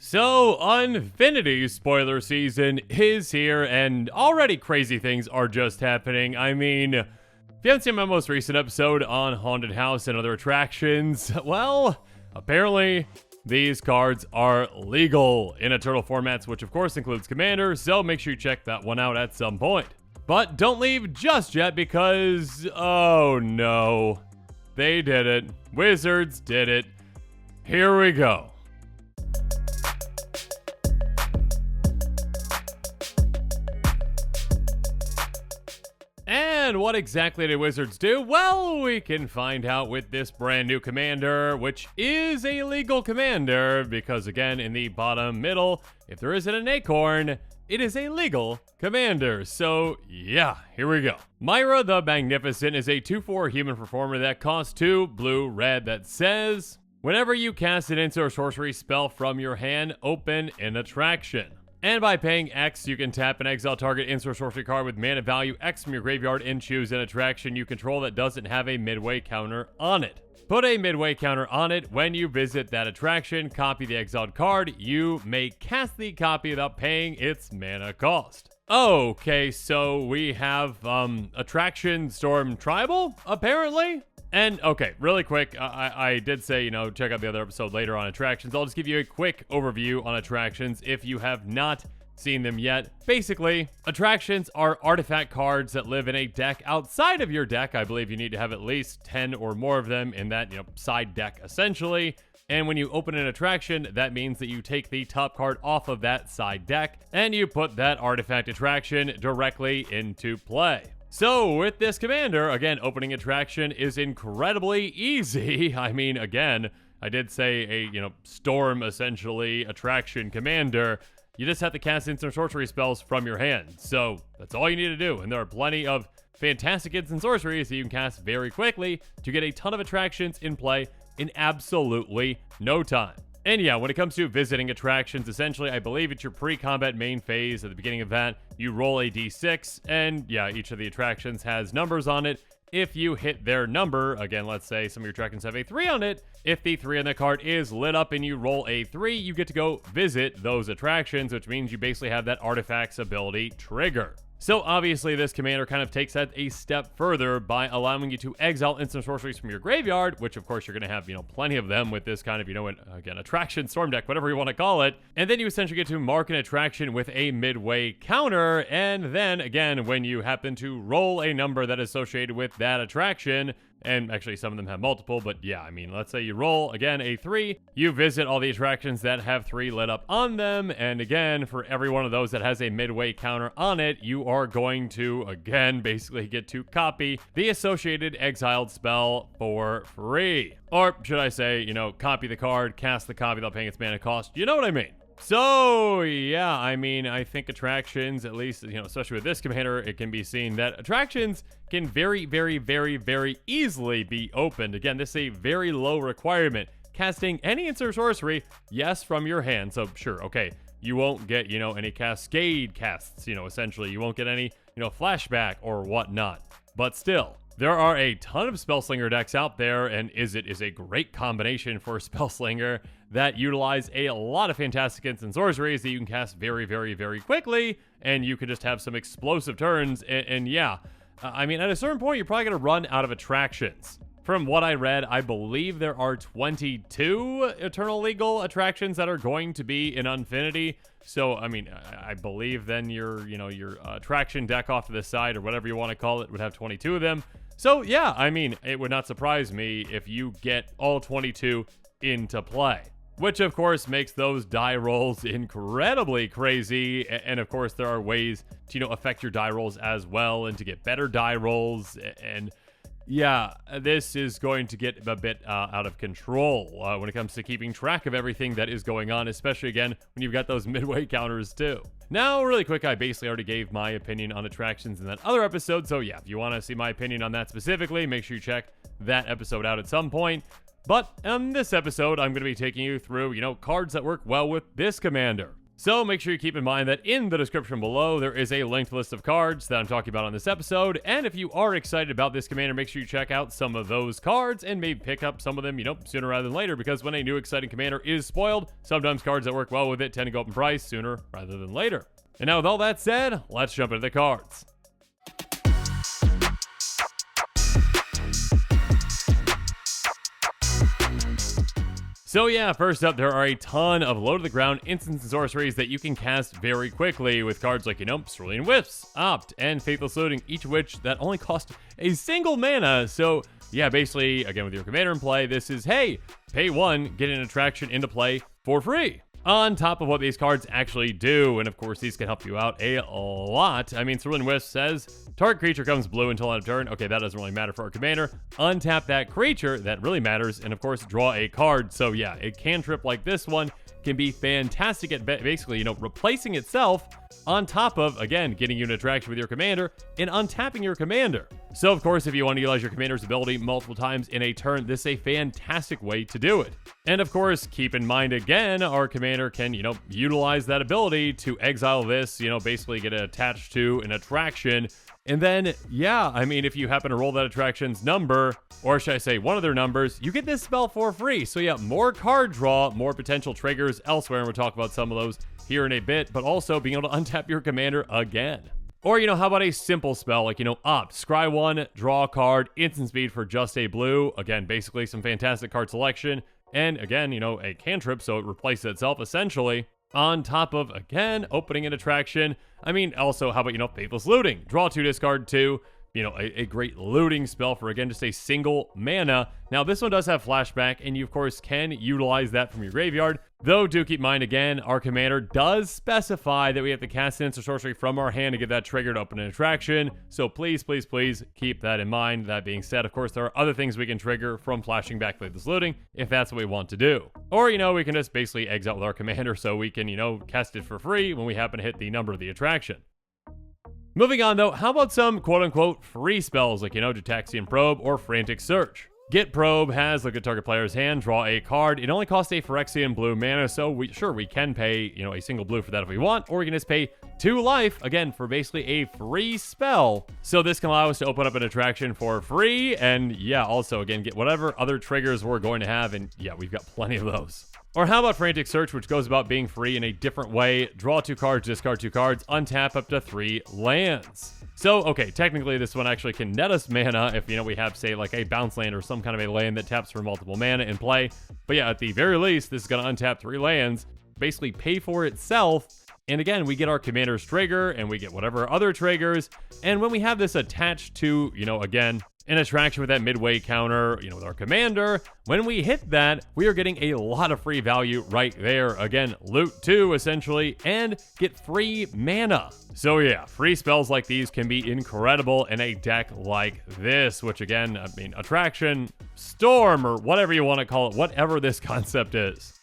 So, Unfinity spoiler season is here, and already crazy things are just happening. I mean, if you haven't seen my most recent episode on Haunted House and other attractions, well, apparently these cards are legal in Eternal formats, which of course includes Commander, so make sure you check that one out at some point. But don't leave just yet because, oh no, they did it. Wizards did it. Here we go. And what exactly did Wizards do? Well, we can find out with this brand new commander, which is a legal commander, because again, in the bottom middle, if there isn't an acorn, it is a legal commander. So yeah, here we go. Myra the Magnificent is a 2/4 human performer that costs 2 blue-red that says, whenever you cast an instant or sorcery spell from your hand, open an attraction. And by paying X, you can tap and exile target instant or sorcery card with mana value X from your graveyard and choose an attraction you control that doesn't have a midway counter on it. Put a midway counter on it. When you visit that attraction, copy the exiled card. You may cast the copy without paying its mana cost. Okay, so we have Attraction Storm Tribal, apparently. And okay, really quick, I did say, check out the other episode later on attractions. I'll just give you a quick overview on attractions if you have not seen them yet. Basically, attractions are artifact cards that live in a deck outside of your deck. I believe you need to have at least 10 or more of them in that, side deck essentially. And when you open an attraction, that means that you take the top card off of that side deck and you put that artifact attraction directly into play. So with this commander, again, opening attraction is incredibly easy. I mean, again, I did say a, storm, essentially, attraction commander. You just have to cast instant sorcery spells from your hand. So that's all you need to do. And there are plenty of fantastic instant sorceries that you can cast very quickly to get a ton of attractions in play in absolutely no time. And yeah, when it comes to visiting attractions, essentially, I believe it's your pre-combat main phase. At the beginning of that, you roll a d6, and yeah, each of the attractions has numbers on it. If you hit their number, again, let's say some of your attractions have a 3 on it. If the 3 on the card is lit up and you roll a 3, you get to go visit those attractions, which means you basically have that artifact's ability trigger. So obviously this commander kind of takes that a step further by allowing you to exile instant sorceries from your graveyard, which of course you're going to have, plenty of them with this kind of, again, attraction, storm deck, whatever you want to call it. And then you essentially get to mark an attraction with a midway counter. And then again, when you happen to roll a number that is associated with that attraction, and actually some of them have multiple, but yeah, I mean, let's say you roll, again, a 3, you visit all the attractions that have 3 lit up on them, and again, for every one of those that has a midway counter on it, you are going to, again, basically get to copy the associated exiled spell for free. Or should I say, copy the card, cast the copy without paying its mana cost, you know what I mean? So, yeah, I mean, I think attractions, at least, especially with this commander, it can be seen that attractions can very, very, very, very easily be opened. Again, this is a very low requirement. Casting any instant sorcery, yes, from your hand. So, sure, okay, you won't get, any cascade casts, essentially. You won't get any, flashback or whatnot. But still, there are a ton of Spellslinger decks out there, and Izzet is a great combination for Spellslinger that utilize a lot of fantastic instant sorceries that you can cast very, very, very quickly, and you can just have some explosive turns, and yeah, I mean, at a certain point, you're probably going to run out of attractions. From what I read, I believe there are 22 Eternal Legal attractions that are going to be in Unfinity. So, I mean, I believe then your attraction deck off to the side, or whatever you want to call it, would have 22 of them. So, yeah, I mean, it would not surprise me if you get all 22 into play. Which, of course, makes those die rolls incredibly crazy. And, of course, there are ways to, affect your die rolls as well and to get better die rolls. And, yeah, this is going to get a bit out of control when it comes to keeping track of everything that is going on, especially, again, when you've got those midway counters, too. Now, really quick, I basically already gave my opinion on attractions in that other episode. So, yeah, if you want to see my opinion on that specifically, make sure you check that episode out at some point. But in this episode, I'm going to be taking you through, cards that work well with this commander. So make sure you keep in mind that in the description below, there is a linked list of cards that I'm talking about on this episode. And if you are excited about this commander, make sure you check out some of those cards and maybe pick up some of them, sooner rather than later. Because when a new exciting commander is spoiled, sometimes cards that work well with it tend to go up in price sooner rather than later. And now with all that said, let's jump into the cards. So yeah, first up, there are a ton of low-to-the-ground instants and sorceries that you can cast very quickly with cards like, Cerulean Whiffs, Opt, and Faithless Looting, each of which that only cost a single mana. So yeah, basically, again, with your commander in play, this is, hey, pay 1, get an attraction into play for free. On top of what these cards actually do, and of course these can help you out a lot. I mean, Cerulean Wisp says, target creature comes blue until end of turn. Okay, that doesn't really matter for our commander. Untap that creature, that really matters, and of course draw a card. So yeah, a cantrip like this one can be fantastic at basically, replacing itself on top of, again, getting you an attraction with your commander and untapping your commander. So of course, if you want to utilize your commander's ability multiple times in a turn, this is a fantastic way to do it. And of course, keep in mind again, our commander can, utilize that ability to exile this, basically get it attached to an attraction. And then, yeah, I mean, if you happen to roll that attraction's number, or should I say one of their numbers, you get this spell for free. So yeah, more card draw, more potential triggers elsewhere, and we'll talk about some of those here in a bit, but also being able to untap your commander again. Or, how about a simple spell like, Opt, scry 1, draw a card, instant speed for just a blue. Again, basically some fantastic card selection. And again, a cantrip, so it replaces itself essentially. On top of, again, opening an attraction. I mean, also, how about, Faithless Looting? Draw 2, discard 2. A great looting spell for, again, just a single mana. Now, this one does have flashback, and you, of course, can utilize that from your graveyard. Though, do keep in mind, again, our commander does specify that we have to cast an instant sorcery from our hand to get that trigger to open an attraction. So please, please, please keep that in mind. That being said, of course, there are other things we can trigger from flashing back Faithless Looting if that's what we want to do. Or, we can just basically exile with our commander so we can, cast it for free when we happen to hit the number of the attraction. Moving on though, how about some quote-unquote free spells like, Gitaxian Probe or Frantic Search? Get Probe has, look at target player's hand, draw a card. It only costs a Phyrexian blue mana, so we can pay, a single blue for that if we want, or we can just pay 2 life, again, for basically a free spell. So this can allow us to open up an attraction for free, and yeah, also, again, get whatever other triggers we're going to have, and yeah, we've got plenty of those. Or how about Frantic Search, which goes about being free in a different way. Draw 2 cards, discard 2 cards, untap up to 3 lands. So, okay, technically this one actually can net us mana if, we have, say, like a bounce land or some kind of a land that taps for multiple mana in play. But yeah, at the very least, this is going to untap 3 lands, basically pay for itself. And again, we get our commander's trigger, and we get whatever other triggers. And when we have this attached to, again, an attraction with that midway counter, with our commander, when we hit that, we are getting a lot of free value right there. Again, loot 2, essentially, and get free mana. So yeah, free spells like these can be incredible in a deck like this, which again, I mean, attraction, storm, or whatever you want to call it, whatever this concept is.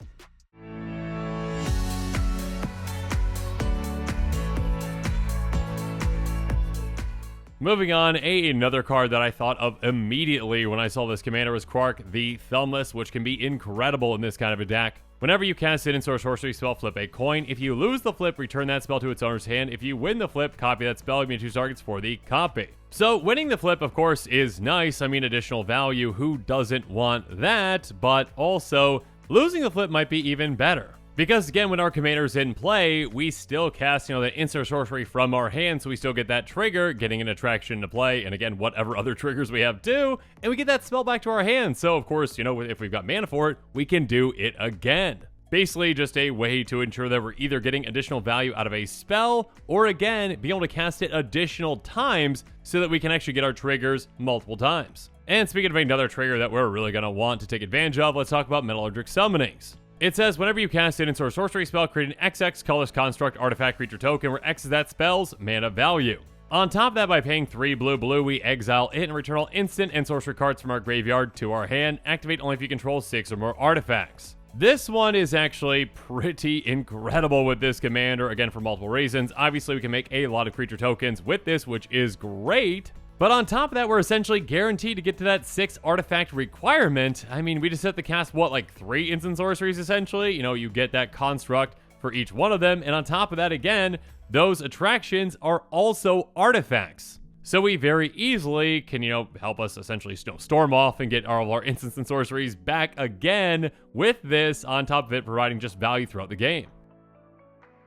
Moving on, another card that I thought of immediately when I saw this commander was Quark the Thumbless, which can be incredible in this kind of a deck. Whenever you cast an instant sorcery spell, flip a coin. If you lose the flip, return that spell to its owner's hand. If you win the flip, copy that spell, give me 2 targets for the copy. So winning the flip, of course, is nice. I mean, additional value. Who doesn't want that? But also, losing the flip might be even better. Because again, when our commander's in play, we still cast, the instant sorcery from our hand, so we still get that trigger, getting an attraction to play, and again, whatever other triggers we have too, and we get that spell back to our hand. So of course, if we've got mana for it, we can do it again. Basically just a way to ensure that we're either getting additional value out of a spell, or again, be able to cast it additional times so that we can actually get our triggers multiple times. And speaking of another trigger that we're really going to want to take advantage of, let's talk about Metallurgic Summonings. It says, whenever you cast an instant sorcery spell, create an XX colorless construct artifact creature token, where X is that spell's mana value. On top of that, by paying 3 blue, we exile it and return all instant and sorcery cards from our graveyard to our hand. Activate only if you control 6 or more artifacts. This one is actually pretty incredible with this commander, again, for multiple reasons. Obviously, we can make a lot of creature tokens with this, which is great. But on top of that, we're essentially guaranteed to get to that 6 artifact requirement. I mean, we just have to cast, 3 instant sorceries, essentially? You get that construct for each one of them. And on top of that, again, those attractions are also artifacts. So we very easily can, help us essentially storm off and get all of our instants and sorceries back again with this, on top of it providing just value throughout the game.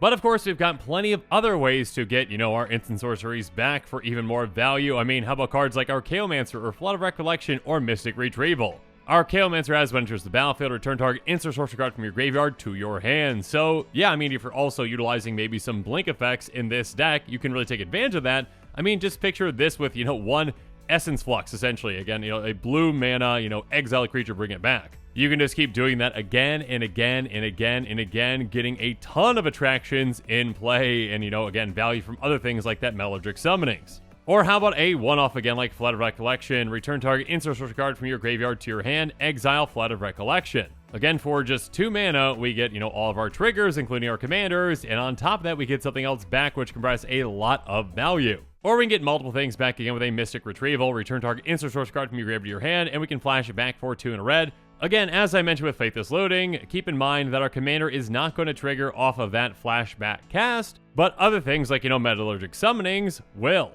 But of course, we've got plenty of other ways to get, our instant sorceries back for even more value. I mean, how about cards like Archaeomancer or Flood of Recollection or Mystic Retrieval? Archaeomancer has, when it enters the battlefield, return target instant sorcery card from your graveyard to your hand. So yeah, I mean, if you're also utilizing maybe some blink effects in this deck, you can really take advantage of that. I mean, just picture this with, one Essence Flux, essentially. Again, a blue mana, exile a creature, bring it back. You can just keep doing that again and again and again and again, getting a ton of attractions in play and, again, value from other things like that Metallurgic Summonings. Or how about a one-off again like Flood of Recollection, return target instant sorcery card from your graveyard to your hand, exile Flood of Recollection. Again, for just 2 mana, we get, all of our triggers, including our commanders, and on top of that, we get something else back, which comprises a lot of value. Or we can get multiple things back again with a Mystic Retrieval, return target instant sorcery card from your graveyard to your hand, and we can flash it back for 2 in a red. Again, as I mentioned with Faithless Loading, keep in mind that our commander is not going to trigger off of that flashback cast, but other things like, Metallurgic Summonings will.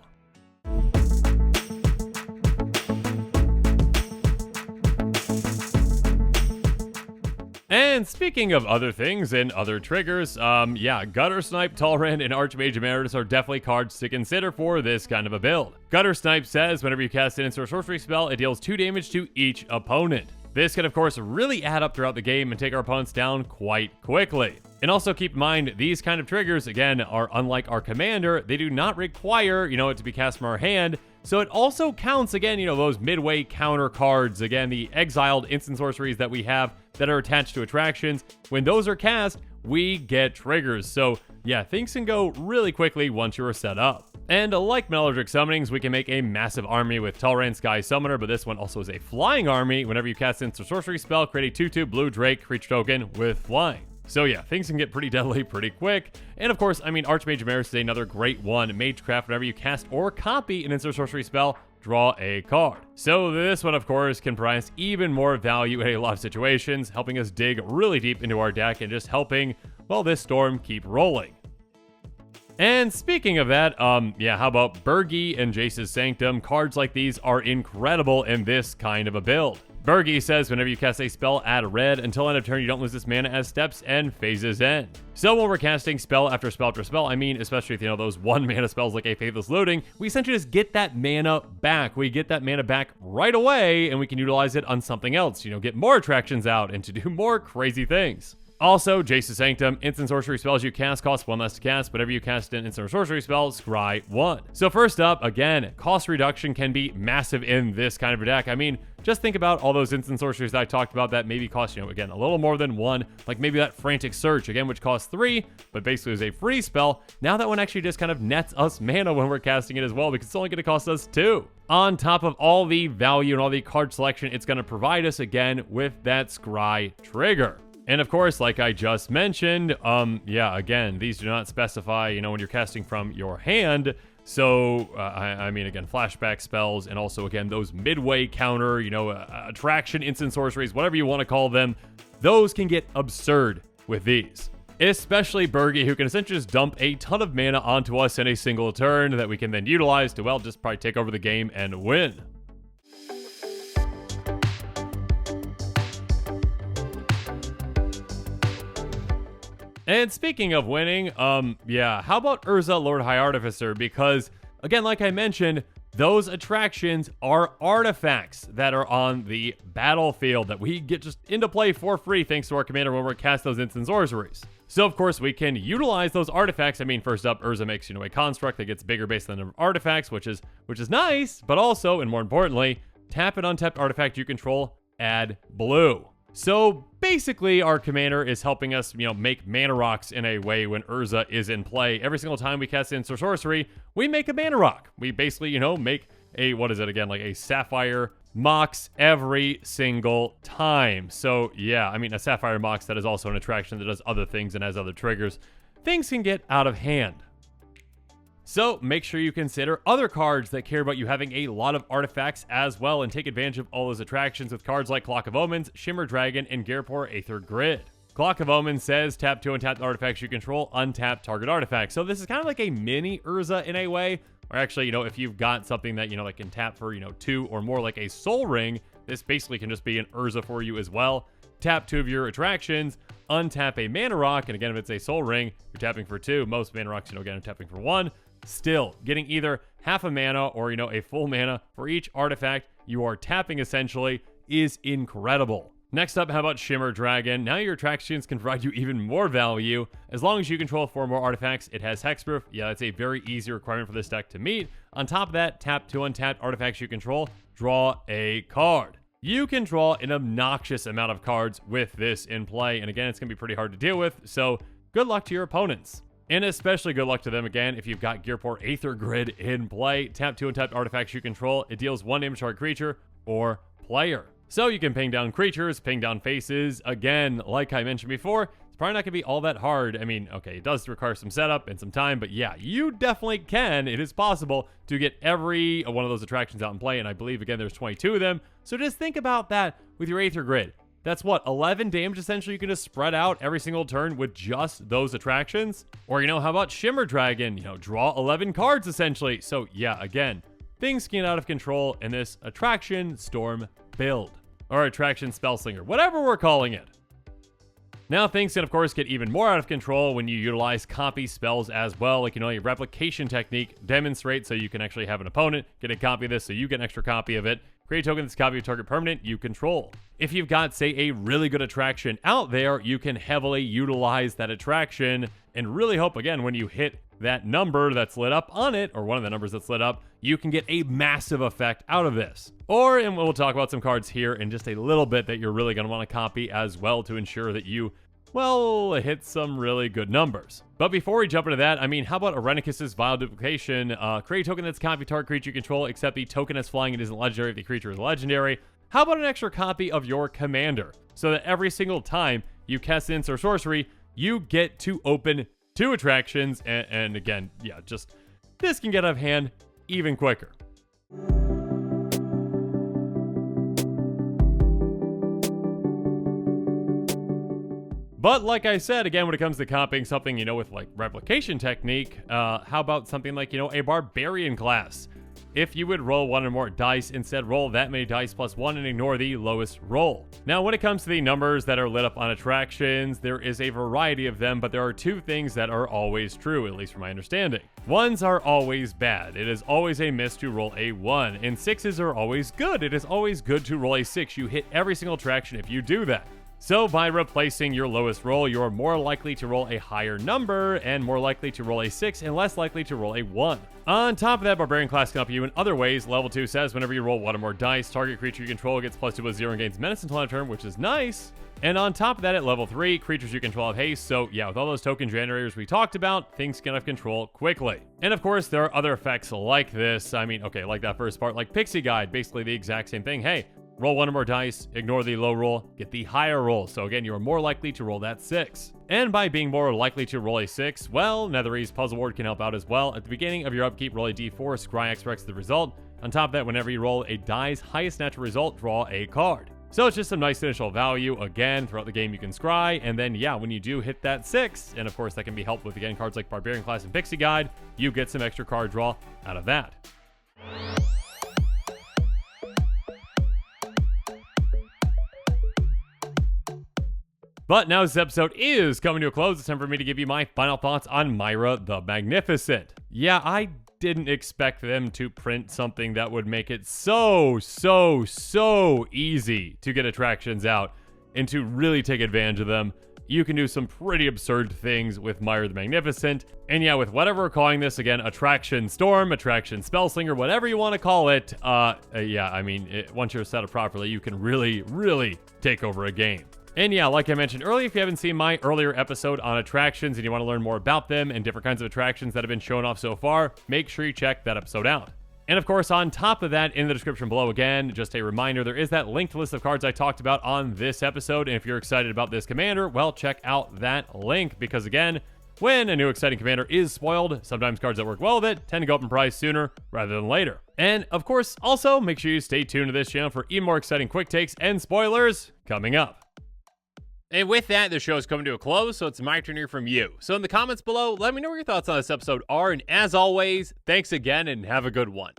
And speaking of other things and other triggers, Gutter Snipe, Talrand, and Archmage Emeritus are definitely cards to consider for this kind of a build. Gutter Snipe says whenever you cast an instant sorcery spell, it deals 2 damage to each opponent. This can, of course, really add up throughout the game and take our opponents down quite quickly. And also keep in mind, these kind of triggers, again, are unlike our commander. They do not require, it to be cast from our hand. So it also counts, again, those midway counter cards. Again, the exiled instant sorceries that we have that are attached to attractions. When those are cast, we get triggers. So yeah, things can go really quickly once you're set up. And like Metallurgic Summonings, we can make a massive army with Talrand Sky Summoner, but this one also is a flying army. Whenever you cast an instant sorcery spell, create a 2/2 blue Drake creature token with flying. So yeah, things can get pretty deadly pretty quick. And of course, Archmage Emeritus is another great one. Magecraft, whenever you cast or copy an instant sorcery spell, draw a card. So this one, of course, can provide even more value in a lot of situations, helping us dig really deep into our deck and just helping, this storm keep rolling. And speaking of that, how about Burgi and Jace's Sanctum? Cards like these are incredible in this kind of a build. Burgi says whenever you cast a spell, add a red. Until end of turn, you don't lose this mana as steps and phases end. So when we're casting spell after spell after spell, especially with, those 1 mana spells like a Faithless Loading, we essentially just get that mana back. We get that mana back right away, and we can utilize it on something else, get more attractions out and to do more crazy things. Also, Jace's Sanctum, instant sorcery spells you cast cost 1 less to cast. Whenever you cast an instant sorcery spell, scry 1. So first up, again, cost reduction can be massive in this kind of a deck. Just think about all those instant sorceries that I talked about that maybe cost, again, a little more than 1. Like maybe that Frantic Search, again, which costs 3, but basically is a free spell. Now that one actually just kind of nets us mana when we're casting it as well, because it's only going to cost us 2. On top of all the value and all the card selection it's going to provide us, again, with that scry trigger. And of course, like I just mentioned, again, these do not specify, when you're casting from your hand. So, again, flashback spells and also, again, those midway counter, attraction, instant sorceries, whatever you want to call them, those can get absurd with these. Especially Burgi, who can essentially just dump a ton of mana onto us in a single turn that we can then utilize to, just probably take over the game and win. And speaking of winning, how about Urza, Lord High Artificer? Because, again, like I mentioned, those attractions are artifacts that are on the battlefield that we get just into play for free thanks to our commander when we cast those instant sorceries. So, of course, we can utilize those artifacts. First up, Urza makes, a construct that gets bigger based on the number of artifacts, which is nice, but also, and more importantly, tap an untapped artifact you control, add blue. So basically, our commander is helping us, make mana rocks in a way when Urza is in play. Every single time we cast instant sorcery, we make a mana rock. We basically, make a, like a Sapphire Mox every single time. So yeah, a Sapphire Mox that is also an attraction that does other things and has other triggers. Things can get out of hand. So make sure you consider other cards that care about you having a lot of artifacts as well, and take advantage of all those attractions with cards like Clock of Omens, Shimmer Dragon, and Garpor Aether Grid. Clock of Omen says tap 2 untapped artifacts you control, untap target artifact. So this is kind of like a mini Urza in a way. Or actually, if you've got something that, that can tap for, 2 or more, like a Soul Ring, this basically can just be an Urza for you as well. Tap 2 of your attractions, untap a Mana Rock, and again, if it's a Soul Ring, you're tapping for 2. Most Mana Rocks, again, are tapping for 1. Still, getting either half a mana or, a full mana for each artifact you are tapping, essentially, is incredible. Next up, how about Shimmer Dragon? Now your attractions can provide you even more value. As long as you control 4 more artifacts, it has hexproof. Yeah, that's a very easy requirement for this deck to meet. On top of that, tap 2 untapped artifacts you control, draw a card. You can draw an obnoxious amount of cards with this in play, and again, it's going to be pretty hard to deal with, so good luck to your opponents. And especially good luck to them again if you've got Gearport Aether Grid in play. Tap 2 untapped artifacts you control. It deals 1 damage to target creature or player. So you can ping down creatures, ping down faces. Again, like I mentioned before, it's probably not going to be all that hard. I mean, okay, it does require some setup and some time, but yeah, you definitely can. It is possible to get every one of those attractions out in play, and I believe, again, there's 22 of them. So just think about that with your Aether Grid. That's what, 11 damage essentially you can just spread out every single turn with just those attractions? Or, how about Shimmer Dragon? Draw 11 cards essentially. So yeah, again, things can get out of control in this attraction storm build. Or attraction spellslinger, whatever we're calling it. Now things can of course get even more out of control when you utilize copy spells as well, like a replication technique demonstrates, so you can actually have an opponent get a copy of this so you get an extra copy of it. Create a token that's copy of target permanent you control. If you've got, say, a really good attraction out there, you can heavily utilize that attraction and really hope, again, when you hit that number that's lit up on it, or one of the numbers that's lit up, you can get a massive effect out of this. Or, and we'll talk about some cards here in just a little bit that you're really going to want to copy as well to ensure that you, well, hit some really good numbers. But before we jump into that, how about Arenicus's Vile Duplication? Create a token that's copy target creature you control, except the token is flying and isn't legendary if the creature is legendary. How about an extra copy of your commander? So that every single time you cast Instant or Sorcery, you get to open 2 attractions, and again, yeah, just this can get out of hand even quicker. But like I said, again, when it comes to copying something, with like replication technique, how about something like, a Barbarian class? If you would roll 1 or more dice, instead roll that many dice plus 1 and ignore the lowest roll. Now, when it comes to the numbers that are lit up on attractions, there is a variety of them, but there are 2 things that are always true, at least from my understanding. 1s are always bad. It is always a miss to roll a 1, and 6s are always good. It is always good to roll a 6. You hit every single attraction if you do that. So by replacing your lowest roll, you're more likely to roll a higher number and more likely to roll a 6 and less likely to roll a 1. On top of that, Barbarian class can help you in other ways. Level 2 says whenever you roll 1 or more dice, target creature you control gets +2/+0 and gains menace until end of turn, which is nice. And on top of that, at level 3, creatures you control have haste. So yeah, with all those token generators we talked about, things get out of control quickly. And of course, there are other effects like this. Like that first part, like Pixie Guide, basically the exact same thing. Hey, roll 1 or more dice, ignore the low roll, get the higher roll. So again, you're more likely to roll that 6. And by being more likely to roll a 6, well, Netherese Puzzle Ward can help out as well. At the beginning of your upkeep, roll a d4, scry X corrects the result. On top of that, whenever you roll a die's highest natural result, draw a card. So it's just some nice initial value. Again, throughout the game you can scry, and then yeah, when you do hit that 6, and of course that can be helped with, again, cards like Barbarian class and Pixie Guide, you get some extra card draw out of that. But now this episode is coming to a close. It's time for me to give you my final thoughts on Myra the Magnificent. Yeah, I didn't expect them to print something that would make it so easy to get attractions out and to really take advantage of them. You can do some pretty absurd things with Myra the Magnificent. And yeah, with whatever we're calling this, again, Attraction Storm, Attraction Spellslinger, whatever you want to call it, once you're set up properly, you can really take over a game. And yeah, like I mentioned earlier, if you haven't seen my earlier episode on attractions and you want to learn more about them and different kinds of attractions that have been shown off so far, make sure you check that episode out. And of course, on top of that, in the description below, again, just a reminder, there is that linked list of cards I talked about on this episode. And if you're excited about this commander, well, check out that link because, again, when a new exciting commander is spoiled, sometimes cards that work well with it tend to go up in price sooner rather than later. And of course, also make sure you stay tuned to this channel for even more exciting quick takes and spoilers coming up. And with that, the show is coming to a close, so it's my turn to hear from you. So in the comments below, let me know what your thoughts on this episode are, and as always, thanks again and have a good one.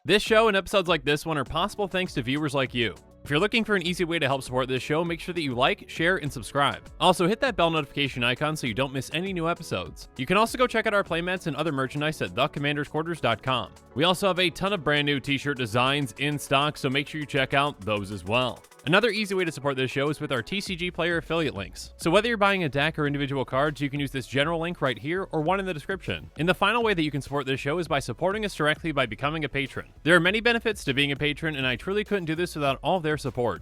This show and episodes like this one are possible thanks to viewers like you. If you're looking for an easy way to help support this show, make sure that you like, share, and subscribe. Also, hit that bell notification icon so you don't miss any new episodes. You can also go check out our playmats and other merchandise at thecommandersquarters.com. We also have a ton of brand new t-shirt designs in stock, so make sure you check out those as well. Another easy way to support this show is with our TCG Player affiliate links. So whether you're buying a deck or individual cards, you can use this general link right here or one in the description. And the final way that you can support this show is by supporting us directly by becoming a patron. There are many benefits to being a patron, and I truly couldn't do this without all of their support.